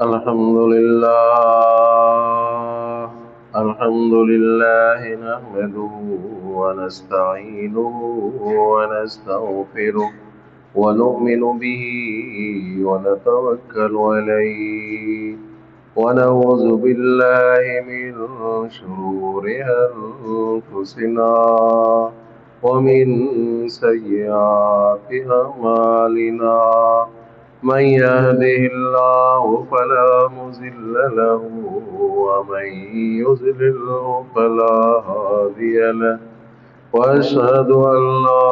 الحمد لله نحمده ونستعينه ونستغفره ونؤمن به ونتوكل عليه ونعوذ بالله من شرور أنفسنا ومن سيئات أعمالنا من يهده الله فلا مضل له ومن يضلل فلا هادي له وأشهد أن لا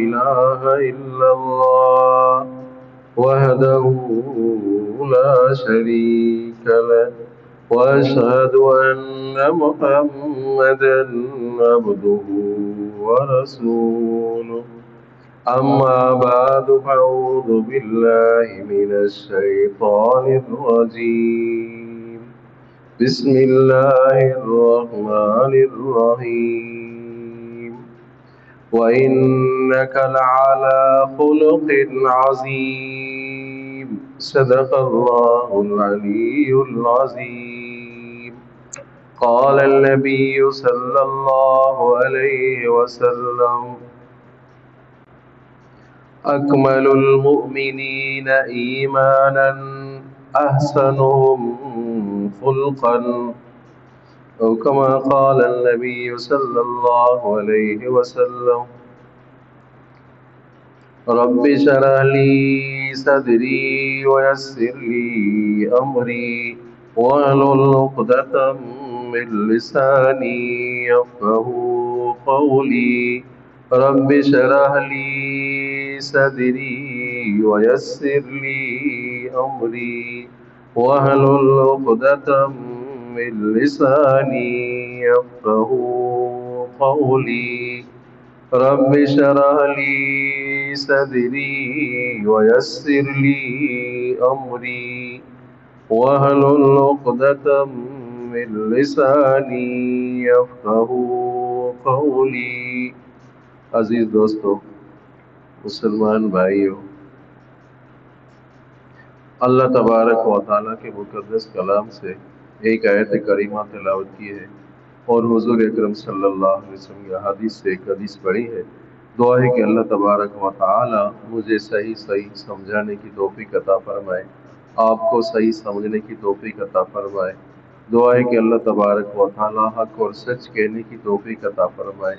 إله إلا الله وحده لا شريك له وأشهد أن محمدا عبده ورسوله أما بعد فأعوذ بالله من الشيطان الرجيم بسم الله الرحمن الرحيم وإنك لعلى خلق عظيم صدق الله العلي العظيم قال النبي صلى الله عليه وسلم أكمل المؤمنين إيمانا أحسنهم خلقا أو كما قال النبي صلى الله عليه وسلم رب اشرح لي صدري ويسر لي أمري واحلل عقدة من لساني يفقهوا قولي رب اشرح لي صدري ويسر لي أمري واحلل عقدة من لساني يفقهوا قولي رب اشرح لي صدري ويسر لي أمري واحلل عقدة من لساني يفقهوا قولي. عزیز دوستو، مسلمان بھائیو، اللہ تبارک و تعالیٰ کے مقدس کلام سے ایک آیت کریمہ تلاوت کی ہے اور حضور اکرم صلی اللہ علیہ وسلم کی حدیث سے ایک حدیث پڑھی ہے. دعا ہے کہ اللہ تبارک و تعالیٰ مجھے صحیح سمجھانے کی توفیق عطا فرمائے، آپ کو صحیح سمجھنے کی توفیق عطا فرمائے. دعا ہے کہ اللہ تبارک و تعالیٰ حق اور سچ کہنے کی توفیق عطا فرمائے.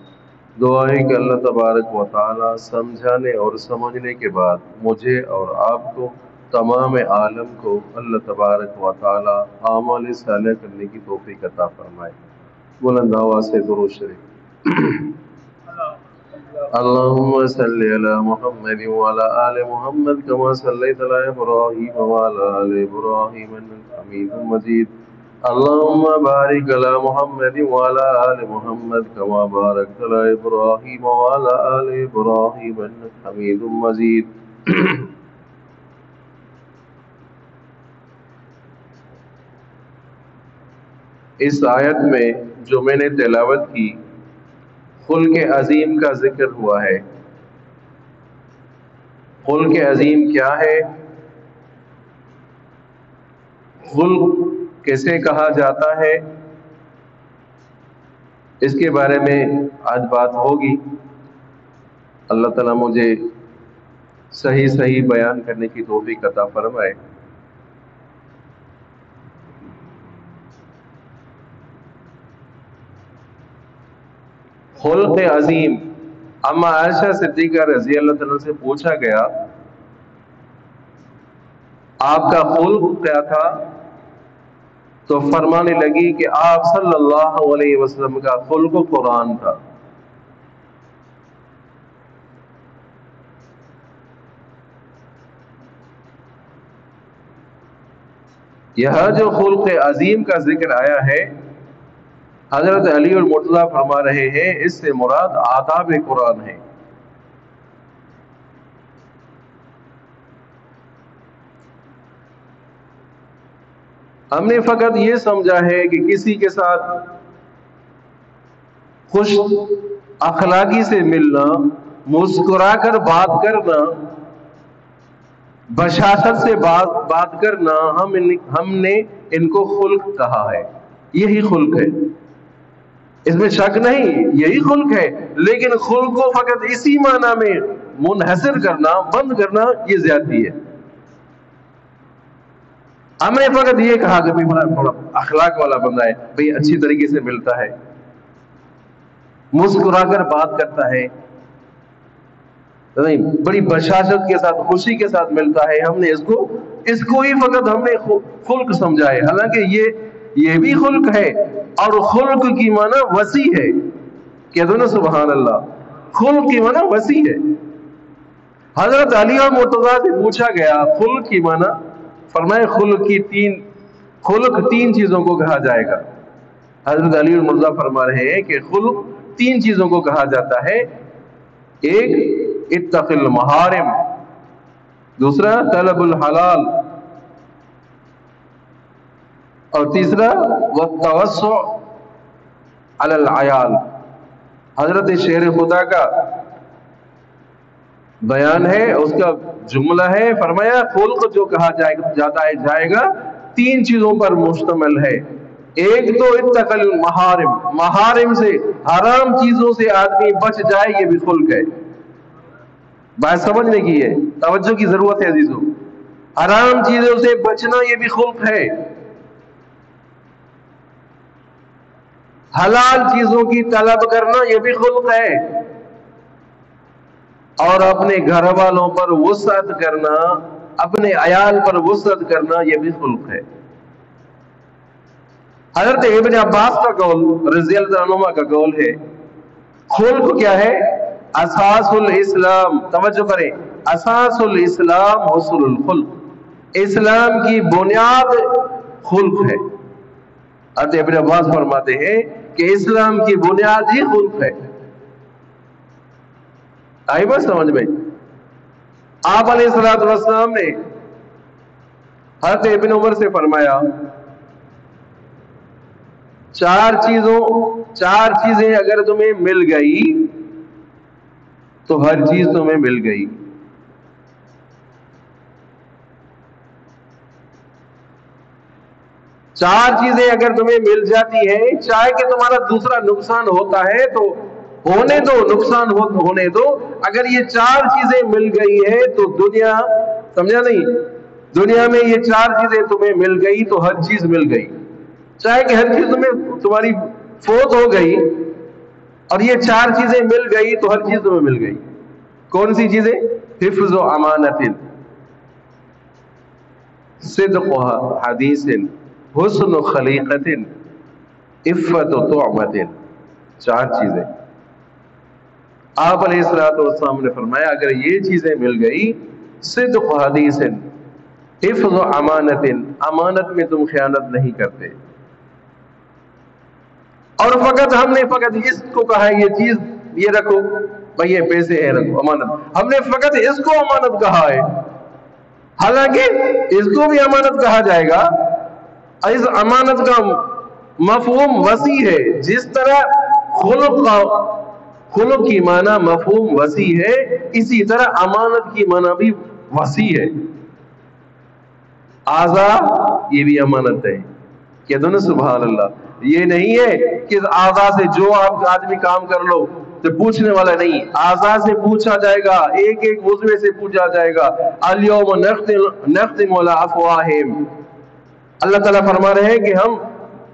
دعا ہے کہ اللہ تبارک و تعالیٰ سمجھانے اور سمجھنے کے بعد مجھے اور آپ کو تمام عالم کو اللہ تبارک و تعالیٰ اعمال صالح کرنے کی توفیق عطا فرمائے. بلند آواز سے درود شریف. اللهم صل على محمد وعلى آل محمد كما صليت على إبراهيم وعلى آل إبراهيم إنك حميد مجيد. اللهم بارك على محمد وعلى آل محمد كما باركت على إبراهيم وعلى آل إبراهيم إنك حميد مجيد. اس آیت میں جو میں نے تلاوت کی، خلق عظیم کا ذکر ہوا ہے. خلق عظیم کیا ہے؟ خلق کیسے کہا جاتا ہے، اس کے بارے میں آج بات ہوگی. اللہ تعالیٰ مجھے صحیح بیان کرنے کی توفیق عطا فرمائے. خلق عظیم. اما عائشہ صدیقہ رضی اللہ تعالیٰ سے پوچھا گیا آپ کا خلق کیا تھا، تو فرمانے لگی کہ آپ صلی اللہ علیہ وسلم کا خلق قرآن تھا. یہاں جو خلق عظیم کا ذکر آیا ہے، حضرت علی المرتضیٰ فرما رہے ہیں اس سے مراد آداب قرآن ہے. ہم نے فقط یہ سمجھا ہے کہ کسی کے ساتھ خوش اخلاقی سے ملنا، مسکرا کر بات کرنا، بشاشت سے بات کرنا، ہم نے ان کو خلق کہا ہے، یہی خلق ہے، اس میں شک نہیں، یہی خلق ہے، لیکن خلق کو فقط اسی معنی میں منحصر کرنا، بند کرنا، یہ زیادتی ہے۔ ہم نے فقط یہ کہا کہ بڑا اخلاق والا بندہ ہے، بھئی اچھی طریقے سے ملتا ہے، مسکرا کر بات کرتا ہے، نہیں بڑی بشاشت کے ساتھ، خوشی کے ساتھ ملتا ہے، ہم نے اس کو ہی فقط ہم نے خلق سمجھا ہے، حالانکہ یہ بھی خلق ہے، اور خلق کی معنی وسیع ہے، کہہ دو نا سبحان اللہ، خلق کی معنی وسیع ہے۔ حضرت علی اور مرتضیٰ سے پوچھا گیا خلق کی معنی، فرمائے خلق تین چیزوں کو کہا جائے گا۔ حضرت علی اور مرتضیٰ فرما رہے ہیں کہ خلق تین چیزوں کو کہا جاتا ہے، ایک اتق المحارم، دوسرا طلب الحلال، اور تیسرا والتوسع علی العیال۔ حضرت شیر خدا کا بیان ہے، اس کا جملہ ہے، فرمایا خلق جو کہا جائے گا تین چیزوں پر مشتمل ہے، ایک تو اتق المحارم، محارم سے، حرام چیزوں سے آدمی بچ جائے، یہ بھی خلق ہے۔ بات سمجھنے کی ہے، توجہ کی ضرورت ہے عزیزوں، حرام چیزوں سے بچنا یہ بھی خلق ہے، حلال چیزوں کی طلب کرنا یہ بھی خلق ہے، اور اپنے گھر والوں پر وسعت کرنا، اپنے عیال پر وسعت کرنا یہ بھی خلق ہے۔ حضرت ابن عباس کا قول رضی اللہ عنہ کا قول ہے، خلق کیا ہے؟ اساس الاسلام، توجہ کریں، اساس الاسلام حسن الخلق، اسلام کی بنیاد خلق ہے۔ حضرت ابن عباس فرماتے ہیں کہ اسلام کی بنیاد ہی خلق ہے۔ آئی بات سمجھ میں؟ آپ علیہ السلام نے حضرت ابن عمر سے فرمایا چار چیزیں اگر تمہیں مل گئی تو ہر چیز تمہیں مل گئی۔ چار چیزیں اگر تمہیں مل جاتی ہیں، چاہے کہ تمہارا دوسرا نقصان ہوتا ہے تو ہونے دو، نقصان ہونے دو، اگر یہ چار چیزیں مل گئی ہے تو دنیا، سمجھا نہیں، دنیا میں یہ چار چیزیں تمہیں مل گئی تو ہر چیز مل گئی، چاہے کہ ہر چیز تمہاری فوت ہو گئی اور یہ چار چیزیں مل گئی تو ہر چیز تمہیں مل گئی۔ کون سی چیزیں؟ حفظ و امانت، صدق و حدیث، حسن و خلیقت، عفت و طعمت، چار چیزیں۔ آپ علیہ السلام نے فرمایا اگر یہ چیزیں مل گئی، صدق و حدیث، حفظ و امانت، امانت میں تم خیانت نہیں کرتے، اور ہم نے فقط اس کو کہا ہے یہ چیز یہ رکھو، بھائی یہ پیسے ہیں رکھو، امانت، ہم نے فقط اس کو امانت کہا ہے، حالانکہ اس کو بھی امانت کہا جائے گا۔ اس امانت کا مفہوم وسیع ہے، جس طرح خلق کی معنی مفہوم وسیع ہے، اسی طرح امانت کی معنی بھی وسیع ہے۔ اعضاء یہ بھی امانت ہے، کہہ دو نا سبحان اللہ۔ یہ نہیں ہے کہ اعضاء سے جو آپ آدمی کام کر لو تو پوچھنے والا نہیں، اعضاء سے پوچھا جائے گا، ایک ایک عضو سے پوچھا جائے گا۔ الیوم نختم علی افواہہم، اللہ تعالیٰ فرما رہے ہیں کہ ہم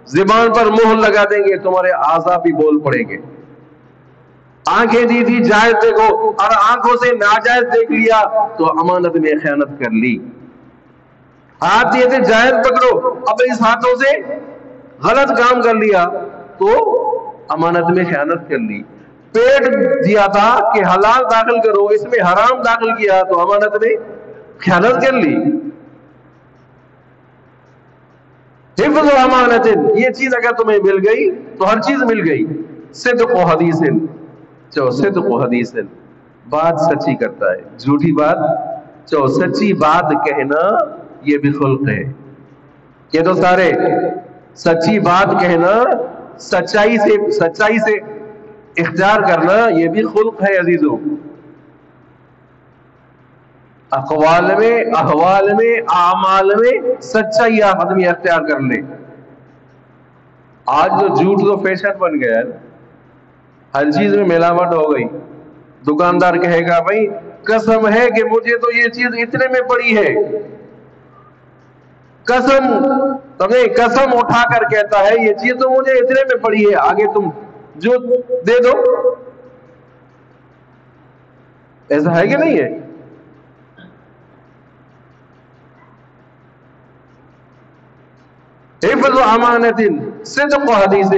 زبان پر مہر لگا دیں گے، تمہارے اعضاء بھی بول پڑیں گے۔ آنکھیں دی تھی جائز دیکھو، اور آنکھوں سے ناجائز دیکھ لیا تو امانت میں خیانت کر لی۔ ہاتھ دیے تھے جائز پکڑو، اب اس ہاتھوں سے غلط کام کر لیا تو امانت میں خیانت کر لی۔ پیٹ دیا تھا کہ حلال داخل کرو، اس میں حرام داخل کیا تو امانت میں خیانت کر لی۔ حفظ و امانت، یہ چیز اگر تمہیں مل گئی تو ہر چیز مل گئی۔ صدق و حدیث، صدق و حدیث، بات سچی کرتا ہے، جھوٹی بات، سچی بات کہنا یہ بھی خلق ہے۔ کہ تو سارے سچی بات کہنا، سچائی سے اختیار کرنا یہ بھی خلق ہے عزیزوں۔ اقوال میں، احوال میں، اعمال میں سچائی آدمی اختیار کر لے۔ آج تو جھوٹ تو فیشن بن گیا ہے، ہر چیز میں ملاوٹ ہو گئی۔ دکاندار کہے گا بھائی قسم ہے کہ مجھے تو یہ چیز اتنے میں پڑی ہے، قسم تمہیں قسم اٹھا کر کہتا ہے یہ چیز تو مجھے اتنے میں پڑی ہے، آگے تم جو دے دو۔ ایسا ہے کہ نہیں ہے؟ حفظ و امانت صدق و حدیث،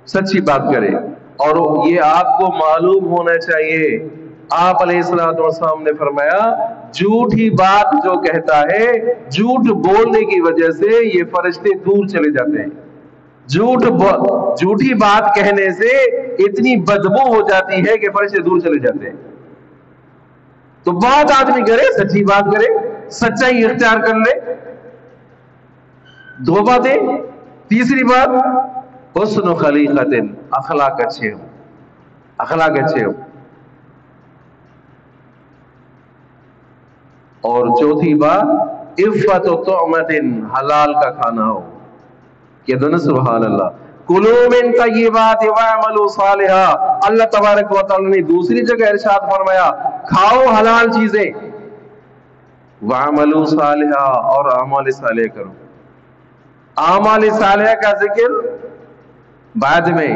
سچی بات کرے۔ اور یہ آپ کو معلوم ہونا چاہیے، آپ علیہ السلام نے فرمایا جھوٹی بات جو کہتا ہے، جھوٹ بولنے کی وجہ سے یہ فرشتے دور چلے جاتے ہیں۔ جھوٹی بات کہنے سے اتنی بدبو ہو جاتی ہے کہ فرشتے دور چلے جاتے ہیں۔ تو بات آدمی کرے، سچی بات کرے، سچائی اختیار کر لے۔ دو باتیں۔ تیسری بات حسن خلیقت، اخلاق اچھے ہو، اخلاق اچھے ہو۔ اور چوتھی بات عفت و طعمت، حلال کا کھانا ہو۔ کہ دونوں سبحان اللہ۔ کلوا من طیبات واعملوا صالحا، اللہ تبارک و تعالی نے دوسری جگہ ارشاد فرمایا کھاؤ حلال چیزیں، واعملوا صالحا، اور اعمال صالح کرو۔ اعمال صالحہ کا ذکر بعد میں،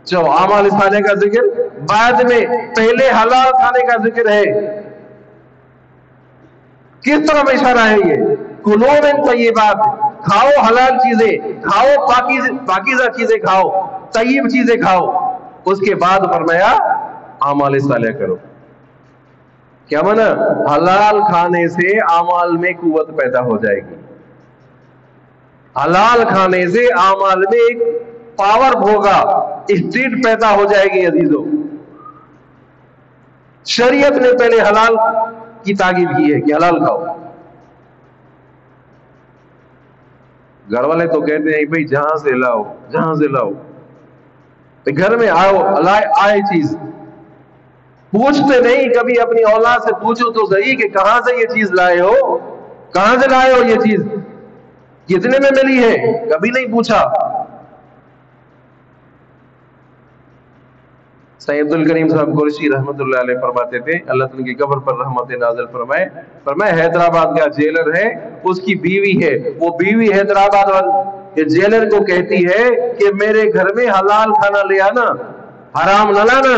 جو اعمال صالحہ کا ذکر بعد میں، پہلے حلال کھانے کا ذکر ہے۔ کس طرح اشارہ ہے یہ؟ کلوا من طیبات، کھاؤ حلال چیزیں، کھاؤ پاکیزہ چیزیں کھاؤ، طیب چیزیں کھاؤ۔ اس کے بعد فرمایا اعمال صالحہ کرو۔ کیا مانا؟ حلال کھانے سے اعمال میں قوت پیدا ہو جائے گی، حلال کھانے سے اعمال میں ایک پاور ہوگا، اسپیڈ پیدا ہو جائے گی۔ عزیزو، شریعت نے پہلے حلال کی تاکید کی ہے کہ حلال کھاؤ۔ گھر والے تو کہتے ہیں بھائی جہاں سے لاؤ، جہاں سے لاؤ، گھر میں آئے چیز پوچھتے نہیں۔ کبھی اپنی اولاد سے پوچھو تو صحیح کہ کہاں سے یہ چیز لائے ہو، کہاں سے لائے ہو، یہ چیز کتنے میں ملی ہے، کبھی نہیں پوچھا۔ سید الکریم صاحب قریشی رحمت اللہ علیہ فرماتے تھے، اللہ تعالیٰ کی قبر پر رحمت نازل فرمائے، فرمائے حیدرآباد کا جیلر ہے، اس کی بیوی ہے، وہ بیوی حیدرآباد والے جیلر کو کہتی ہے کہ میرے گھر میں حلال کھانا لے آنا، حرام نہ لانا،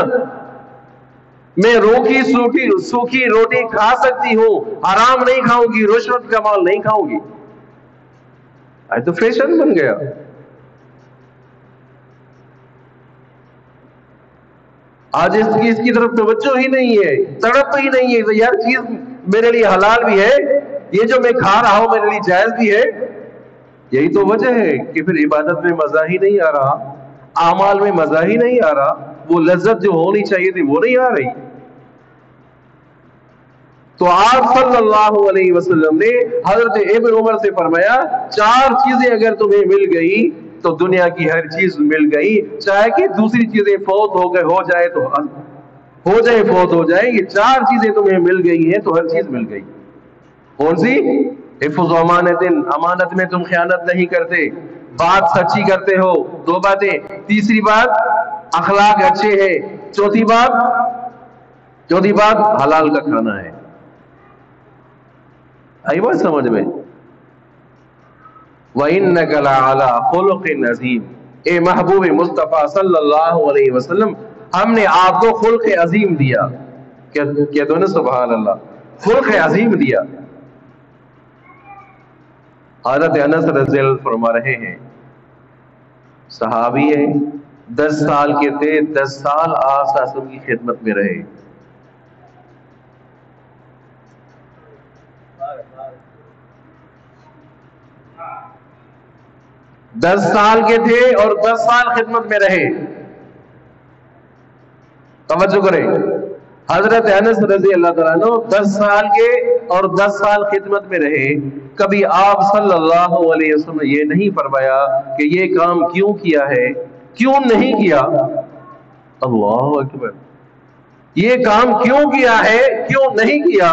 میں سوکھی روٹی کھا سکتی ہوں، حرام نہیں کھاؤں گی، رشوت کا مال نہیں کھاؤں گی۔ آج تو فیشن بن گیا۔ آج اس کی طرف توجہ ہی نہیں ہے، تڑپ ہی نہیں ہے، تو یار چیز میرے لیے حلال بھی ہے، یہ جو میں کھا رہا ہوں میرے لیے جائز بھی ہے۔ یہی تو وجہ ہے کہ پھر عبادت میں مزہ ہی نہیں آ رہا، اعمال میں مزہ ہی نہیں آ رہا، وہ لذت جو ہونی چاہیے تھی وہ نہیں آ رہی۔ تو آپ صلی اللہ علیہ وسلم نے حضرت ابن عمر سے فرمایا 4 چیزیں اگر تمہیں مل گئی تو دنیا کی ہر چیز مل گئی، چاہے کہ دوسری چیزیں فوت ہو جائے تو ہو جائے، فوت ہو جائے، یہ 4 چیزیں تمہیں مل گئی ہیں تو ہر چیز مل گئی۔ کون سی؟ حفظ و امانت، امانت میں تم خیانت نہیں کرتے، بات سچی کرتے ہو، 2 باتیں۔ تیسری بات اخلاق اچھے ہیں۔ چوتھی بات حلال کا کھانا ہے۔ آئی بات سمجھ میں؟ وَإِنَّكَ لَعَلَىٰ خُلُقٍ عَظِيمٍ، اے محبوب مصطفیٰ صلی اللہ علیہ وسلم، ہم نے آپ کو خلق عظیم دیا۔ کیا دونوں سبحان اللہ، خلق عظیم دیا۔ حضرت انس رضی اللہ فرما رہے ہیں، صحابی ہیں، 10 سال کے تھے، 10 سال آپ صلی اللہ علیہ وسلم کی خدمت میں رہے۔ 10 سال کے تھے اور 10 سال خدمت میں رہے۔ توجہ کریں، حضرت انس رضی اللہ تعالیٰ عنہ 10 سال کے اور 10 سال خدمت میں رہے۔ کبھی آپ صلی اللہ علیہ وسلم نے یہ نہیں فرمایا کہ یہ کام کیوں کیا ہے، کیوں نہیں کیا۔ اللہ اکبر، یہ کام کیوں کیا ہے، کیوں نہیں کیا۔